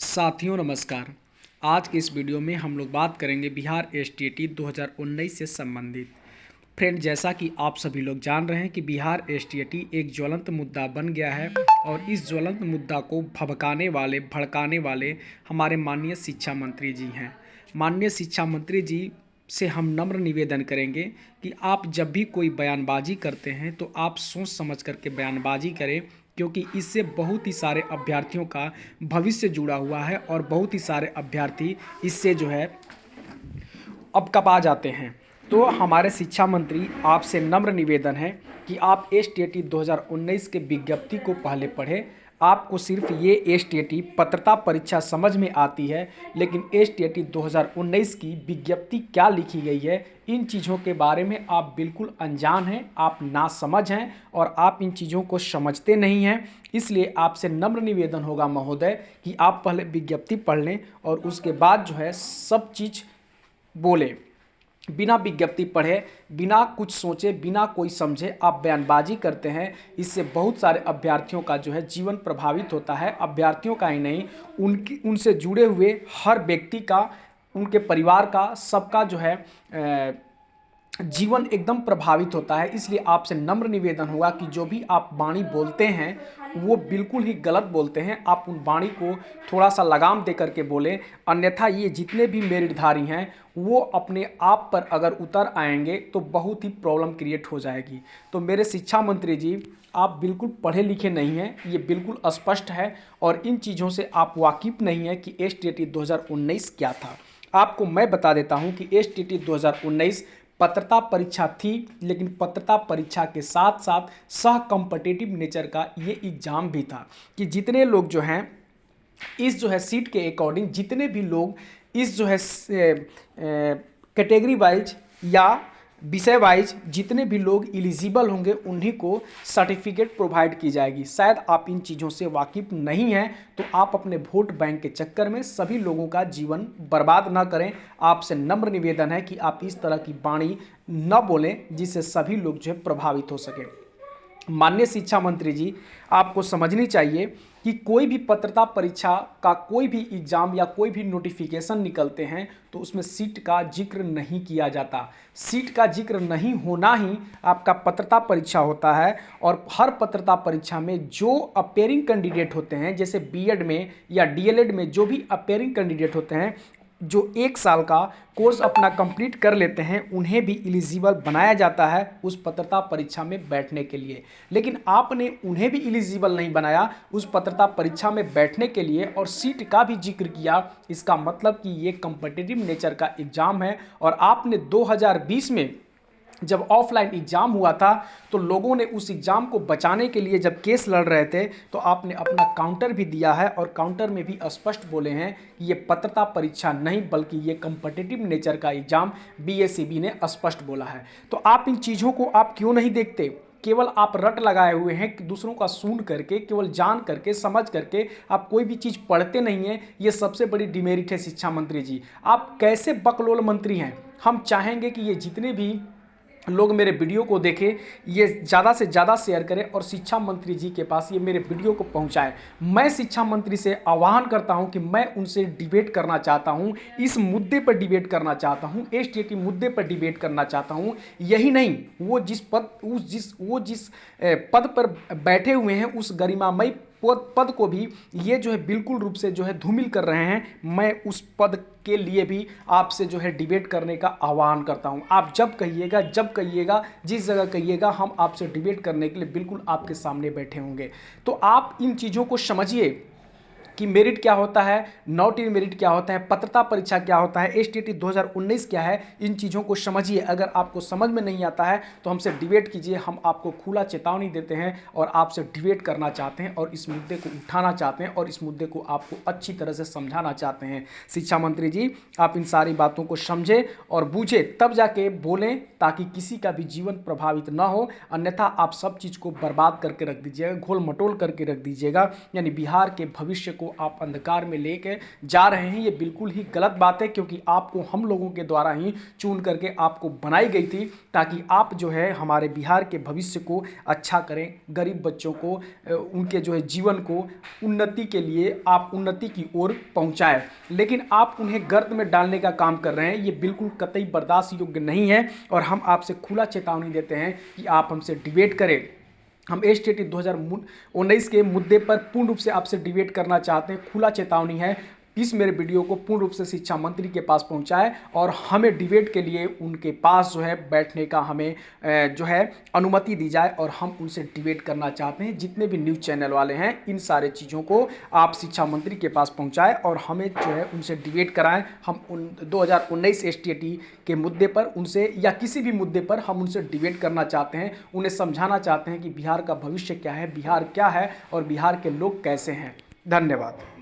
साथियों नमस्कार। आज के इस वीडियो में हम लोग बात करेंगे बिहार एसटीईटी 2019 से संबंधित। फ्रेंड, जैसा कि आप सभी लोग जान रहे हैं कि बिहार एसटीईटी एक ज्वलंत मुद्दा बन गया है और इस ज्वलंत मुद्दा को भड़काने वाले हमारे माननीय शिक्षा मंत्री जी हैं। माननीय शिक्षा मंत्री जी से हम नम्र निवेदन करेंगे कि आप जब भी कोई बयानबाजी करते हैं तो आप सोच समझ करके बयानबाजी करें, क्योंकि इससे बहुत ही सारे अभ्यर्थियों का भविष्य जुड़ा हुआ है और बहुत ही सारे अभ्यर्थी इससे जो है अब कपा जाते हैं। तो हमारे शिक्षा मंत्री आपसे नम्र निवेदन है कि आप एसटीईटी 2019 के विज्ञप्ति को पहले पढ़ें। आपको सिर्फ ये एसटीईटी पत्रता परीक्षा समझ में आती है, लेकिन एसटीईटी 2019 की विज्ञप्ति क्या लिखी गई है, इन चीज़ों के बारे में आप बिल्कुल अनजान हैं, आप नासमझ हैं और आप इन चीज़ों को समझते नहीं हैं। इसलिए आपसे नम्र निवेदन होगा महोदय कि आप पहले विज्ञप्ति पढ़ लें और उसके बाद जो है सब चीज़ बोले। बिना विज्ञप्ति पढ़े, बिना कुछ सोचे, बिना कोई समझे आप बयानबाजी करते हैं। इससे बहुत सारे अभ्यर्थियों का जो है जीवन प्रभावित होता है। अभ्यर्थियों का ही नहीं, उनसे जुड़े हुए हर व्यक्ति का, उनके परिवार का, सबका जो है जीवन एकदम प्रभावित होता है। इसलिए आपसे नम्र निवेदन होगा कि जो भी आप वाणी बोलते हैं वो बिल्कुल ही गलत बोलते हैं। आप उन वाणी को थोड़ा सा लगाम दे करके बोलें, अन्यथा ये जितने भी मेरिटधारी हैं वो अपने आप पर अगर उतर आएंगे तो बहुत ही प्रॉब्लम क्रिएट हो जाएगी। तो मेरे शिक्षा मंत्री जी, आप बिल्कुल पढ़े लिखे नहीं हैं, ये बिल्कुल स्पष्ट है और इन चीज़ों से आप वाकिफ़ नहीं हैं कि एसटीईटी 2019 क्या था। आपको मैं बता देता हूं कि एसटीईटी 2019 पत्रता परीक्षा थी, लेकिन पत्रता परीक्षा के साथ साथ सह कॉम्पिटिटिव नेचर का ये एग्ज़ाम भी था कि जितने लोग जो हैं इस जो है सीट के अकॉर्डिंग, जितने भी लोग इस जो है कैटेगरी वाइज या विषय वाइज जितने भी लोग एलिजिबल होंगे उन्हीं को सर्टिफिकेट प्रोवाइड की जाएगी। शायद आप इन चीज़ों से वाकिफ़ नहीं हैं, तो आप अपने वोट बैंक के चक्कर में सभी लोगों का जीवन बर्बाद ना करें। आपसे नम्र निवेदन है कि आप इस तरह की वाणी न बोलें जिससे सभी लोग जो है प्रभावित हो सकें। माननीय शिक्षा मंत्री जी, आपको समझनी चाहिए कि कोई भी पत्रता परीक्षा का कोई भी एग्ज़ाम या कोई भी नोटिफिकेशन निकलते हैं तो उसमें सीट का जिक्र नहीं किया जाता। सीट का जिक्र नहीं होना ही आपका पत्रता परीक्षा होता है। और हर पत्रता परीक्षा में जो अपेयरिंग कैंडिडेट होते हैं, जैसे बीएड में या डीएलएड में जो भी अपेयरिंग कैंडिडेट होते हैं, जो 1 साल का कोर्स अपना कंप्लीट कर लेते हैं, उन्हें भी एलिजिबल बनाया जाता है उस पत्रता परीक्षा में बैठने के लिए। लेकिन आपने उन्हें भी एलिजिबल नहीं बनाया उस पत्रता परीक्षा में बैठने के लिए और सीट का भी जिक्र किया। इसका मतलब कि ये कॉम्पिटिटिव नेचर का एग्ज़ाम है। और आपने 2020 में जब ऑफलाइन एग्ज़ाम हुआ था तो लोगों ने उस एग्ज़ाम को बचाने के लिए जब केस लड़ रहे थे तो आपने अपना काउंटर भी दिया है और काउंटर में भी स्पष्ट बोले हैं कि ये पत्रता परीक्षा नहीं बल्कि ये कॉम्पिटिटिव नेचर का एग्ज़ाम बीएसईबी ने स्पष्ट बोला है। तो आप इन चीज़ों को आप क्यों नहीं देखते? केवल आप रट लगाए हुए हैं कि दूसरों का सुन करके, केवल जान करके, समझ करके आप कोई भी चीज़ पढ़ते नहीं हैं। ये सबसे बड़ी डिमेरिट है शिक्षा मंत्री जी। आप कैसे बकलोल मंत्री हैं? हम चाहेंगे कि ये जितने भी लोग मेरे वीडियो को देखें, ये ज़्यादा से ज़्यादा शेयर करें और शिक्षा मंत्री जी के पास ये मेरे वीडियो को पहुंचाएं। मैं शिक्षा मंत्री से आह्वान करता हूं कि मैं उनसे डिबेट करना चाहता हूं, इस मुद्दे पर डिबेट करना चाहता हूं, एसटीईटी मुद्दे पर डिबेट करना चाहता हूं। यही नहीं, वो जिस पद पर बैठे हुए हैं उस गरिमामय पद को भी ये जो है बिल्कुल रूप से जो है धूमिल कर रहे हैं। मैं उस पद के लिए भी आपसे जो है डिबेट करने का आह्वान करता हूं। आप जब कहिएगा, जब कहिएगा, जिस जगह कहिएगा, हम आपसे डिबेट करने के लिए बिल्कुल आपके सामने बैठे होंगे। तो आप इन चीज़ों को समझिए कि मेरिट क्या होता है, नॉट इन मेरिट क्या होता है, पत्रता परीक्षा क्या होता है, एसटीईटी 2019 क्या है। इन चीज़ों को समझिए। अगर आपको समझ में नहीं आता है तो हमसे डिबेट कीजिए। हम आपको खुला चेतावनी देते हैं और आपसे डिबेट करना चाहते हैं और इस मुद्दे को उठाना चाहते हैं और इस मुद्दे को आपको अच्छी तरह से समझाना चाहते हैं। शिक्षा मंत्री जी, आप इन सारी बातों को समझें और बूझें, तब जाके बोलें, ताकि किसी का भी जीवन प्रभावित ना हो। अन्यथा आप सब चीज़ को बर्बाद करके रख दीजिएगा, घोल मटोल करके रख दीजिएगा, यानी बिहार के भविष्य को को आप अंधकार में लेके जा रहे हैं, ये बिल्कुल ही गलत बात है, क्योंकि आपको हम लोगों के द्वारा ही चुन करके आपको बनाई गई थी ताकि आप जो है हमारे बिहार के भविष्य को अच्छा करें, गरीब बच्चों को उनके जो है जीवन को उन्नति के लिए आप उन्नति की ओर पहुंचाएं। लेकिन आप उन्हें गर्त में डालने का काम कर रहे हैं, ये बिल्कुल कतई बर्दाश्त योग्य नहीं है। और हम आपसे खुला चेतावनी देते हैं कि आप हमसे डिबेट करें। हम एसटीटी 2019 के मुद्दे पर पूर्ण रूप से आपसे डिबेट करना चाहते हैं। खुला चेतावनी है, इस मेरे वीडियो को पूर्ण रूप से शिक्षा मंत्री के पास पहुंचाएं और हमें डिबेट के लिए उनके पास जो है बैठने का हमें जो है अनुमति दी जाए और हम उनसे डिबेट करना चाहते हैं। जितने भी न्यूज़ चैनल वाले हैं, इन सारे चीज़ों को आप शिक्षा मंत्री के पास पहुंचाएं और हमें जो है उनसे डिबेट कराएं। हम 2019 एसटीटी के मुद्दे पर उनसे या किसी भी मुद्दे पर हम उनसे डिबेट करना चाहते हैं, उन्हें समझाना चाहते हैं कि बिहार का भविष्य क्या है, बिहार क्या है और बिहार के लोग कैसे हैं। धन्यवाद।